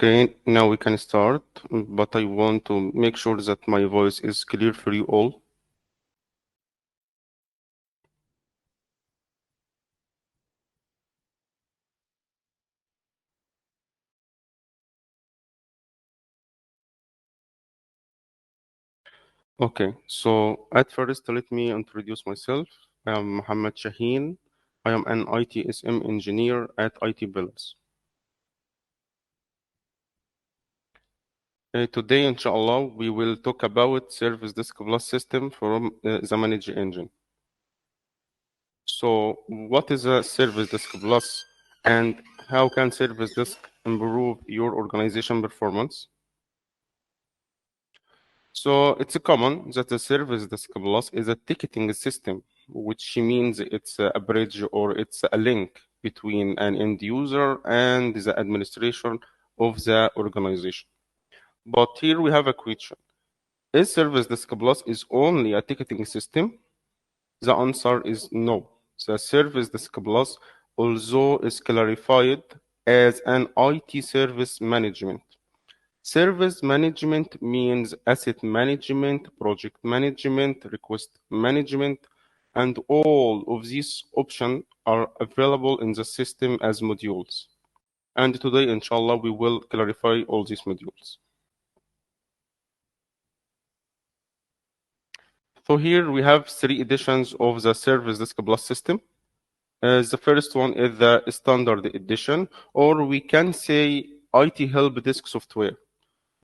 Okay, now we can start, but I want to make sure that my voice is clear for you all. Okay, so at first, let me introduce myself. I am Mohammed Shaheen. I am an ITSM engineer at IT Builds. Today, inshallah, we will talk about Service Desk Plus system from the Manage Engine. So, what is a Service Desk Plus and how can Service Desk improve your organization performance? So it's common that the Service Desk Plus is a ticketing system, which means it's a bridge or it's a link between an end user and the administration of the organization. But here we have a question. Is Service Desk Plus is only a ticketing system? The answer is no. The Service Desk Plus also is clarified as an IT service management. Service management means asset management, project management, request management, and all of these options are available in the system as modules. And today, inshallah, we will clarify all these modules. So here we have three editions of the Service Desk Plus system. The first one is the standard edition, or we can say IT help desk software.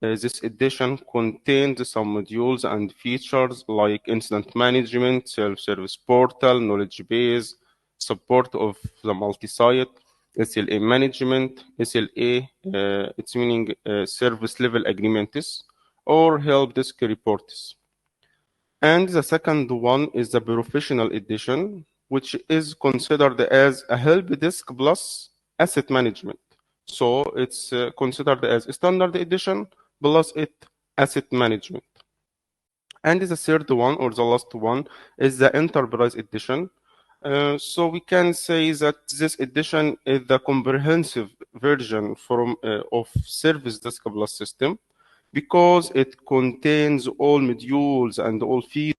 This edition contains some modules and features like incident management, self-service portal, knowledge base, support of the multi-site, SLA management, SLA, it's meaning service level agreements, or help desk reports. And the second one is the professional edition, which is considered as a help desk plus asset management. So it's considered as a standard edition plus it asset management. And the third one or the last one is the enterprise edition. So we can say that this edition is the comprehensive version from of Service Desk Plus system because it contains all modules and all features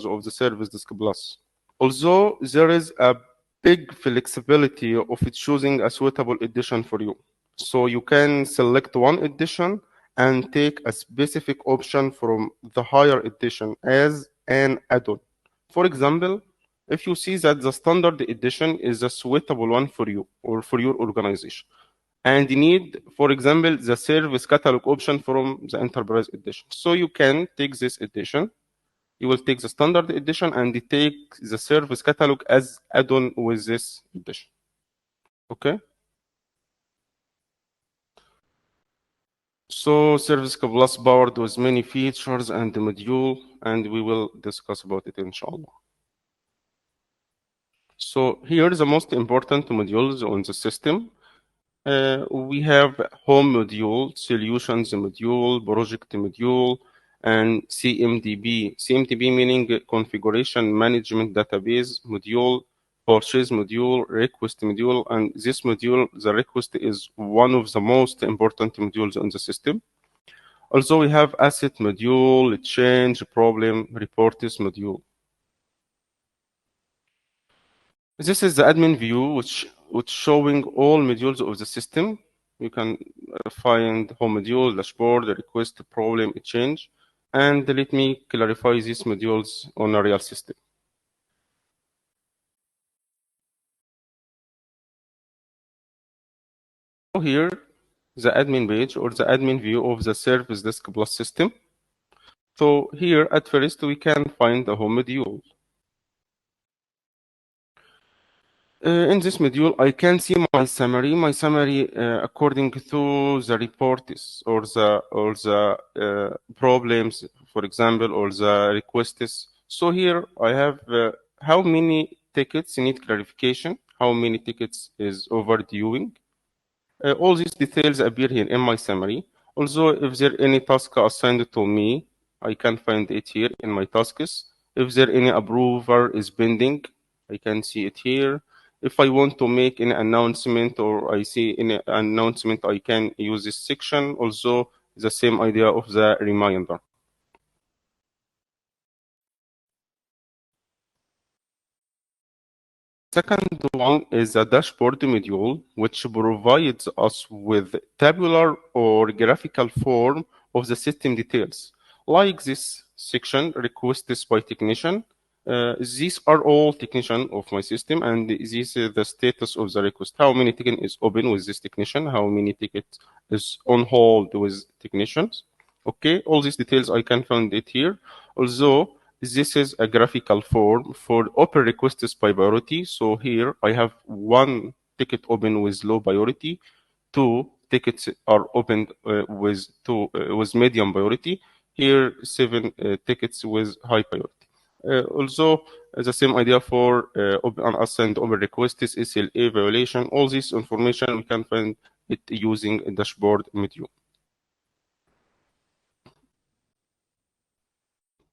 of the Service Desk Plus. Although there is a big flexibility of choosing a suitable edition for you. So you can select one edition and take a specific option from the higher edition as an add-on. For example, if you see that the standard edition is a suitable one for you or for your organization, and you need, for example, the service catalog option from the enterprise edition. So you can take this edition, you will take the standard edition and take the service catalog as add-on with this edition. Okay? So Service Plus powered with many features and the module, and we will discuss about it inshallah. So here is the most important modules on the system. We have home module, solutions module, project module, and CMDB. CMDB meaning configuration management database module, purchase module, request module, and this module, the request is one of the most important modules on the system. Also, we have asset module, change, problem, reports module. This is the admin view, which showing all modules of the system. You can find home module, dashboard, request, problem, change. And let me clarify these modules on a real system. So here, the admin page or the admin view of the Service Desk Plus system. So here, at first, we can find the home module. In this module, I can see my summary. My summary, according to the reports or the problems, for example, or the requests. So here I have how many tickets need clarification, how many tickets is overduing. All these details appear here in my summary. Also, if there any task assigned to me, I can find it here in my tasks. If there any approver is pending, I can see it here. If I want to make an announcement or I see an announcement, I can use this section. Also, the same idea of the reminder. Second one is a dashboard module, which provides us with tabular or graphical form of the system details. Like this section, requests by technician. These are all technician of my system, and this is the status of the request. How many ticket is open with this technician? How many tickets is on hold with technicians? Okay, all these details I can find it here. Also, this is a graphical form for open requests by priority. So here I have one ticket open with low priority, two tickets are opened with medium priority. Here, seven tickets with high priority. Also, the same idea for open unassigned open requests, SLA violation. All this information we can find it using a dashboard module.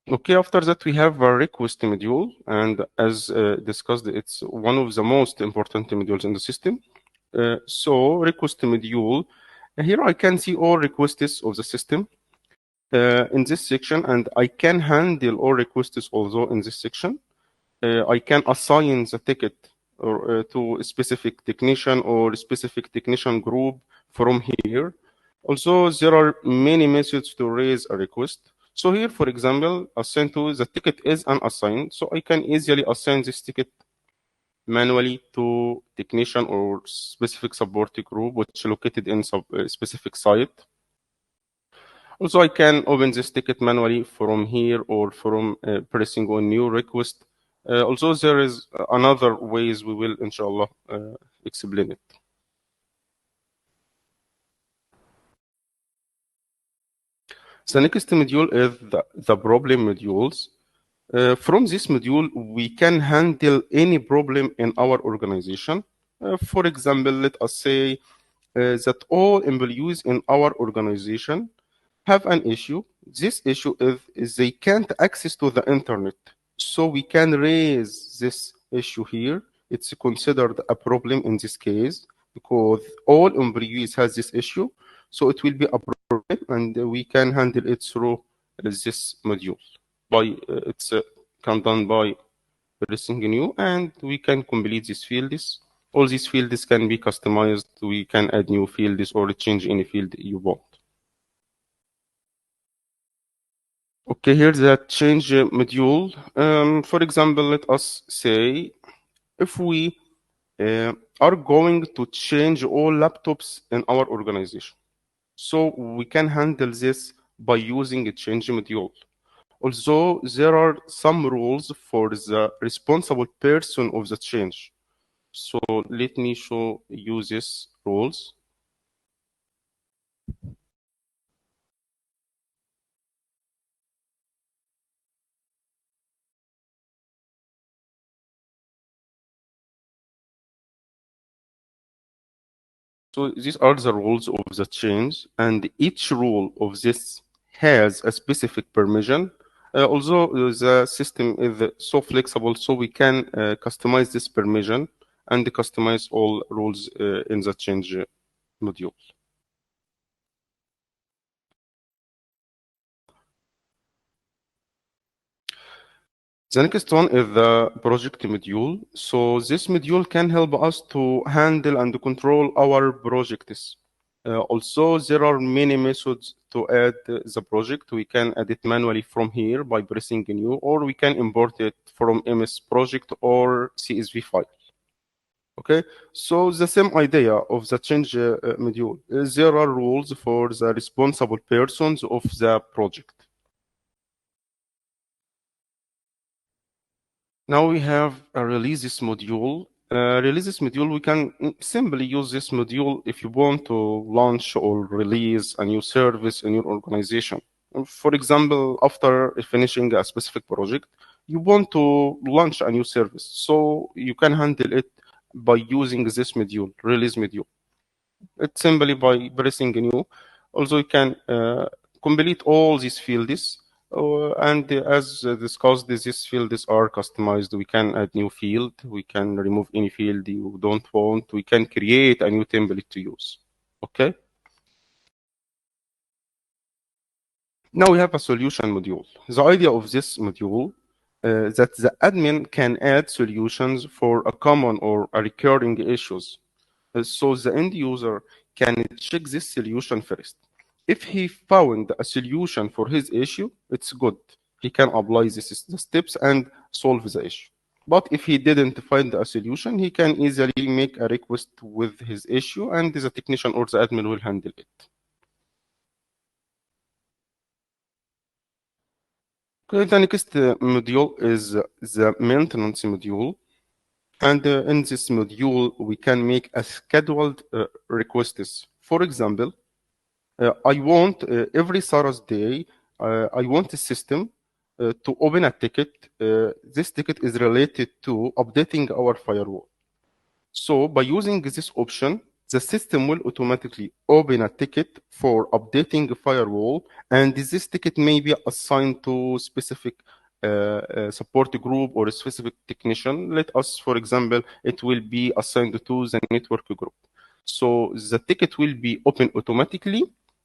Okay, after that we have a request module, and as discussed, it's one of the most important modules in the system. So request module, here I can see all requests of the system in this section, and I can handle all requests also in this section. I can assign the ticket or to a specific technician or specific technician group from here. Also, there are many methods to raise a request. So here, for example, assign to the ticket is unassigned, so I can easily assign this ticket manually to technician or specific support group which located in specific site. Also, I can open this ticket manually from here or from pressing on new request. Also, there is another ways we will, inshallah, explain it. The next module is the problem modules. From this module, we can handle any problem in our organization. For example, let us say that all employees in our organization have an issue. This issue is they can't access to the internet. So we can raise this issue here. It's considered a problem in this case because all employees has this issue. So it will be a problem, and we can handle it through this module. It's can done by pressing new, and we can complete these fields. All these fields can be customized. We can add new fields or change any field you want. Okay, here's the change module. For example, let us say if we are going to change all laptops in our organization. So we can handle this by using a change module. Also, there are some rules for the responsible person of the change. So let me show you these rules. So these are the rules of the change, and each rule of this has a specific permission. Although the system is so flexible, so we can customize this permission and customize all rules in the change module. The next one is the project module. So this module can help us to handle and control our projects. Also, there are many methods to add the project. We can add it manually from here by pressing new, or we can import it from MS Project or CSV file. Okay, so the same idea of the change module. There are rules for the responsible persons of the project. Now we have a releases module. Releases module, we can simply use this module if you want to launch or release a new service in your organization. For example, after finishing a specific project, you want to launch a new service. So you can handle it by using this module, release module. It's simply by pressing new. Also, you can complete all these fields And as discussed, these fields are customized. We can add new field. We can remove any field you don't want. We can create a new template to use. Okay. Now we have a solution module. The idea of this module that the admin can add solutions for a common or a recurring issues. So the end user can check this solution first. If he found a solution for his issue, it's good. He can apply the steps and solve the issue. But if he didn't find a solution, he can easily make a request with his issue and the technician or the admin will handle it. Okay, the next module is the maintenance module. And in this module, we can make a scheduled requests. For example, I want every Thursday, I want the system to open a ticket. This ticket is related to updating our firewall. So by using this option, the system will automatically open a ticket for updating the firewall, and this ticket may be assigned to specific support group or a specific technician. Let us, for example, it will be assigned to the network group. So the ticket will be open automatically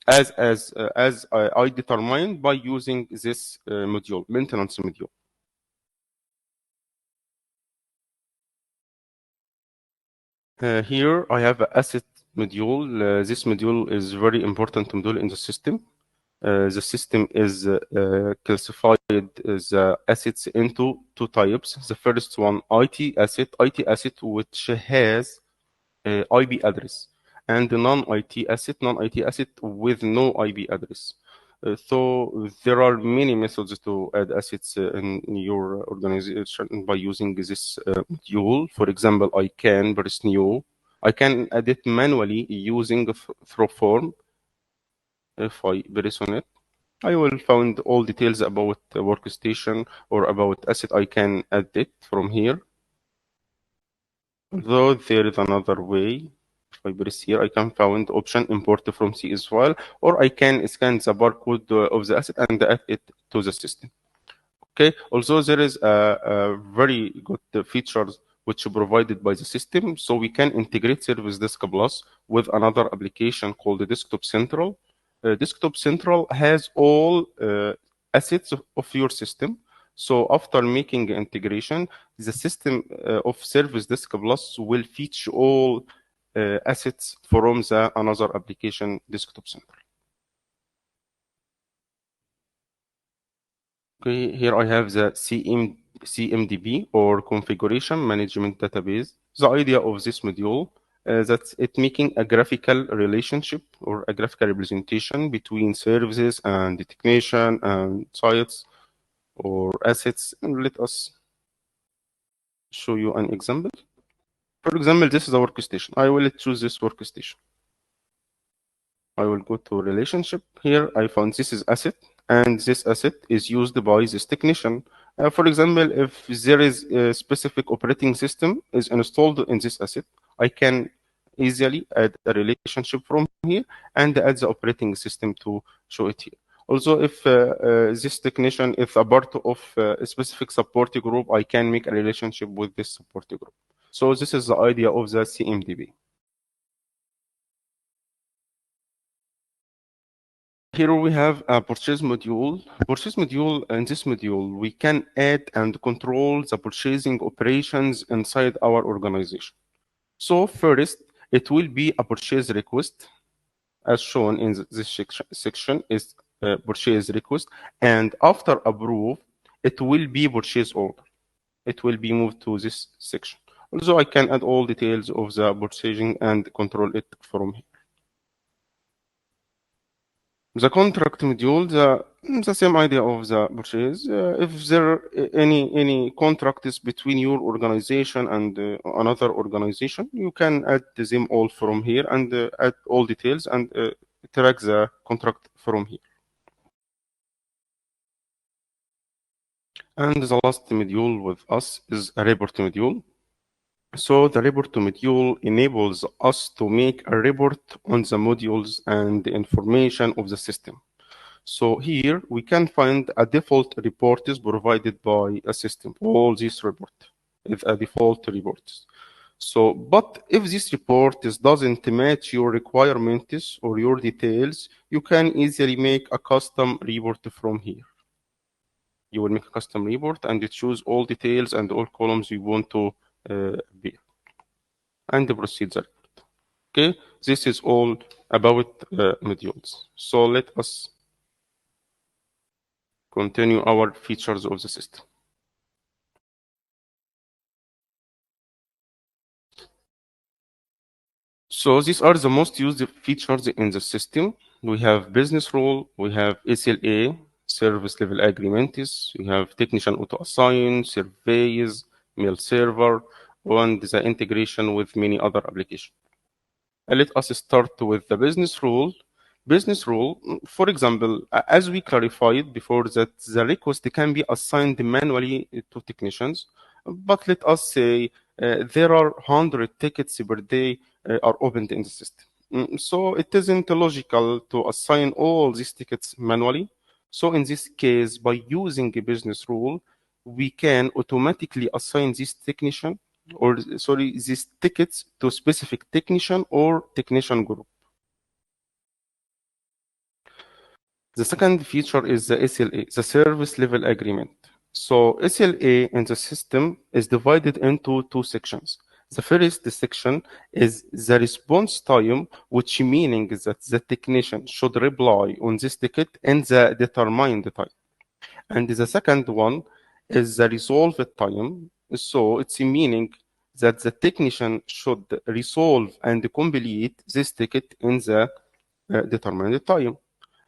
as I determined by using this module, maintenance module. Here I have an asset module. This module is very important module in the system. The system is classified the assets into two types. The first one, IT asset which has IP address, and the non-IT asset with no IP address. So there are many methods to add assets in your organization by using this module. For example, I can press new. I can add it manually using through form. If I press on it, I will find all details about the workstation or about asset. I can add it from here. Though there is another way. If I press here, I can find option import from CS file, or I can scan the barcode of the asset and add it to the system. Okay. Also, there is a very good features which are provided by the system, so we can integrate Service Desk Plus with another application called Desktop Central. Desktop Central has all assets of your system. So after making integration, the system of Service Desk Plus will fetch all assets from the another application, Desktop Central. Okay, here I have the CMDB or Configuration Management Database. The idea of this module that it making a graphical relationship or a graphical representation between services and the technician and sites or assets. And let us show you an example. For example, this is a workstation. I will choose this workstation. I will go to relationship. Here I found this is asset, and this asset is used by this technician. For example, if there is a specific operating system is installed in this asset, I can easily add a relationship from here and add the operating system to show it here. Also, if this technician is a part of a specific support group, I can make a relationship with this support group. So this is the idea of the CMDB. Here we have a purchase module. Purchase module, in this module, we can add and control the purchasing operations inside our organization. So first, it will be a purchase request, as shown in this section is purchase request, and after approve, it will be purchase order. It will be moved to this section. Also, I can add all details of the purchasing and control it from here. The contract module, the same idea of the purchase. If there any contract is between your organization and another organization, you can add them all from here and add all details and track the contract from here. And the last module with us is a report module. So the report module enables us to make a report on the modules and the information of the system. So here we can find a default report is provided by a system. All these report is a default report. So, but if this report doesn't match your requirements or your details, you can easily make a custom report from here. You will make a custom report and you choose all details and all columns you want to be and proceed the report. Okay, this is all about modules. So let us continue our features of the system. So these are the most used features in the system. We have business rule, we have SLA, service level agreements, we have technician auto assign, surveys, mail server, and the integration with many other applications. Let us start with the business rule. Business rule, for example, as we clarified before, that the request can be assigned manually to technicians, but let us say there are 100 tickets per day are opened in the system. So it isn't logical to assign all these tickets manually. So in this case, by using a business rule, we can automatically assign this technician or sorry, these tickets to specific technician or technician group. The second feature is the SLA, the service level agreement. So SLA in the system is divided into two sections. The first section is the response time, which meaning that the technician should reply on this ticket in the determined time. And the second one is the resolve time. So it's meaning that the technician should resolve and complete this ticket in the determined time.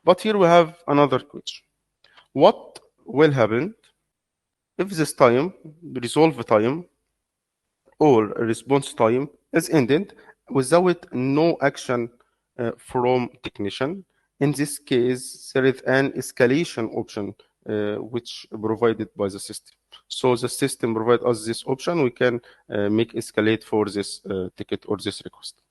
But here we have another question. What will happen if this time, resolve time, or response time is ended without no action from technician? In this case, there is an escalation option which provided by the system. So the system provides us this option. We can make escalate for this ticket or this request.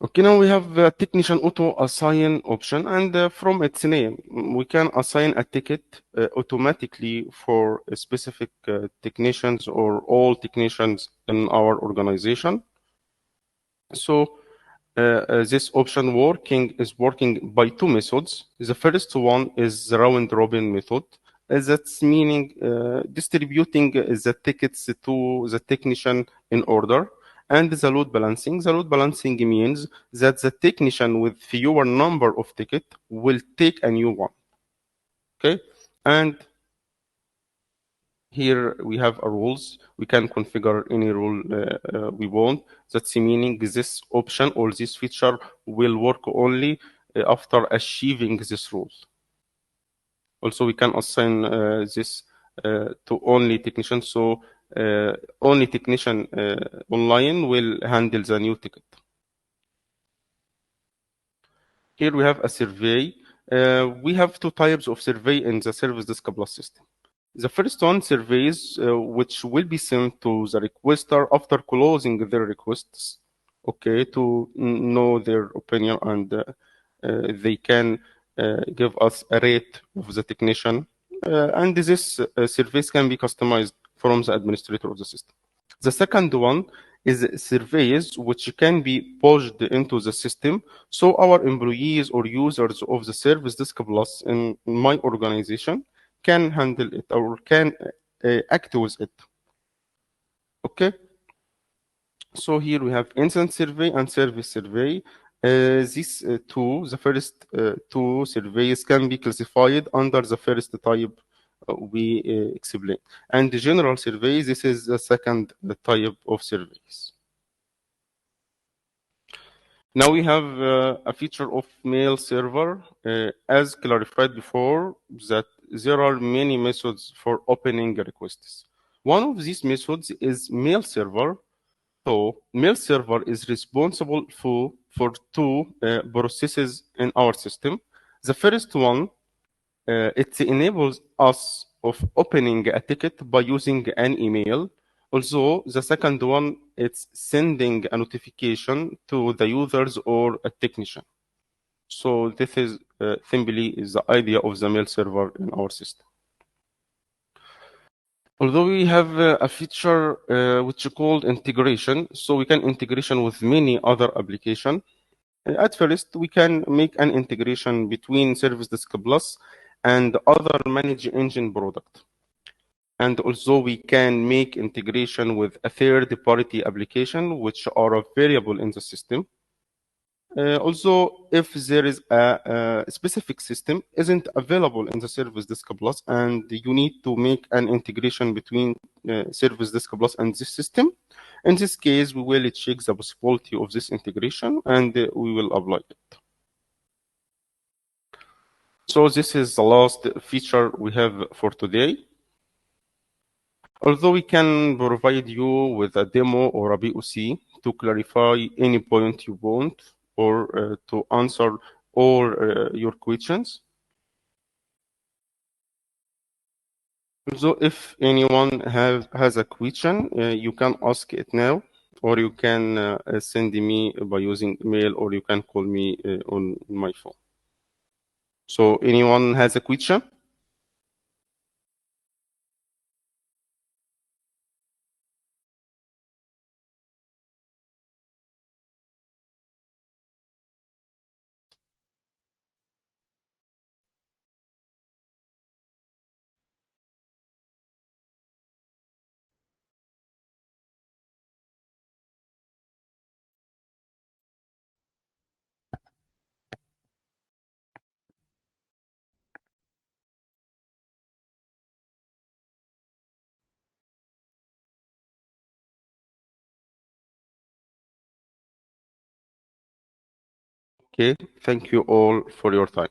Okay, now we have a technician auto assign option, and from its name, we can assign a ticket automatically for a specific technicians or all technicians in our organization. So this option is working by two methods. The first one is the round robin method. That's meaning distributing the tickets to the technician in order. And the load balancing. The load balancing means that the technician with fewer number of tickets will take a new one. Okay, and here we have a rules. We can configure any rule we want. That's meaning this option or this feature will work only after achieving this rule. Also, we can assign this to only technician. So only technician online will handle the new ticket. Here we have a survey. We have two types of survey in the Service Desk Plus system. The first one surveys which will be sent to the requester after closing their requests, okay, to know their opinion and they can give us a rate of the technician. And this surveys can be customized from the administrator of the system. The second one is surveys which can be pushed into the system so our employees or users of the Service Desk Plus in my organization can handle it or can act with it. Okay. So here we have incident survey and service survey. These two, the first two surveys can be classified under the first type we explained. And the general survey, this is the second type of surveys. Now we have a feature of mail server. As clarified before, that there are many methods for opening requests. One of these methods is mail server. So mail server is responsible for two processes in our system. The first one, it enables us of opening a ticket by using an email. Also, the second one, it's sending a notification to the users or a technician. So this is simply is the idea of the mail server in our system. Although we have a feature which is called integration, so we can integration with many other applications. At first, we can make an integration between Service Desk Plus and other managed engine product. And also we can make integration with a third-party application which are variable in the system. Also, if there is a specific system isn't available in the Service Desk Plus and you need to make an integration between Service Desk Plus and this system, in this case, we will check the possibility of this integration and we will apply it. So this is the last feature we have for today. Although we can provide you with a demo or a POC to clarify any point you want or to answer all your questions. So if anyone has a question, you can ask it now, or you can send me by using email, or you can call me on my phone. So anyone has a question? Okay, thank you all for your time.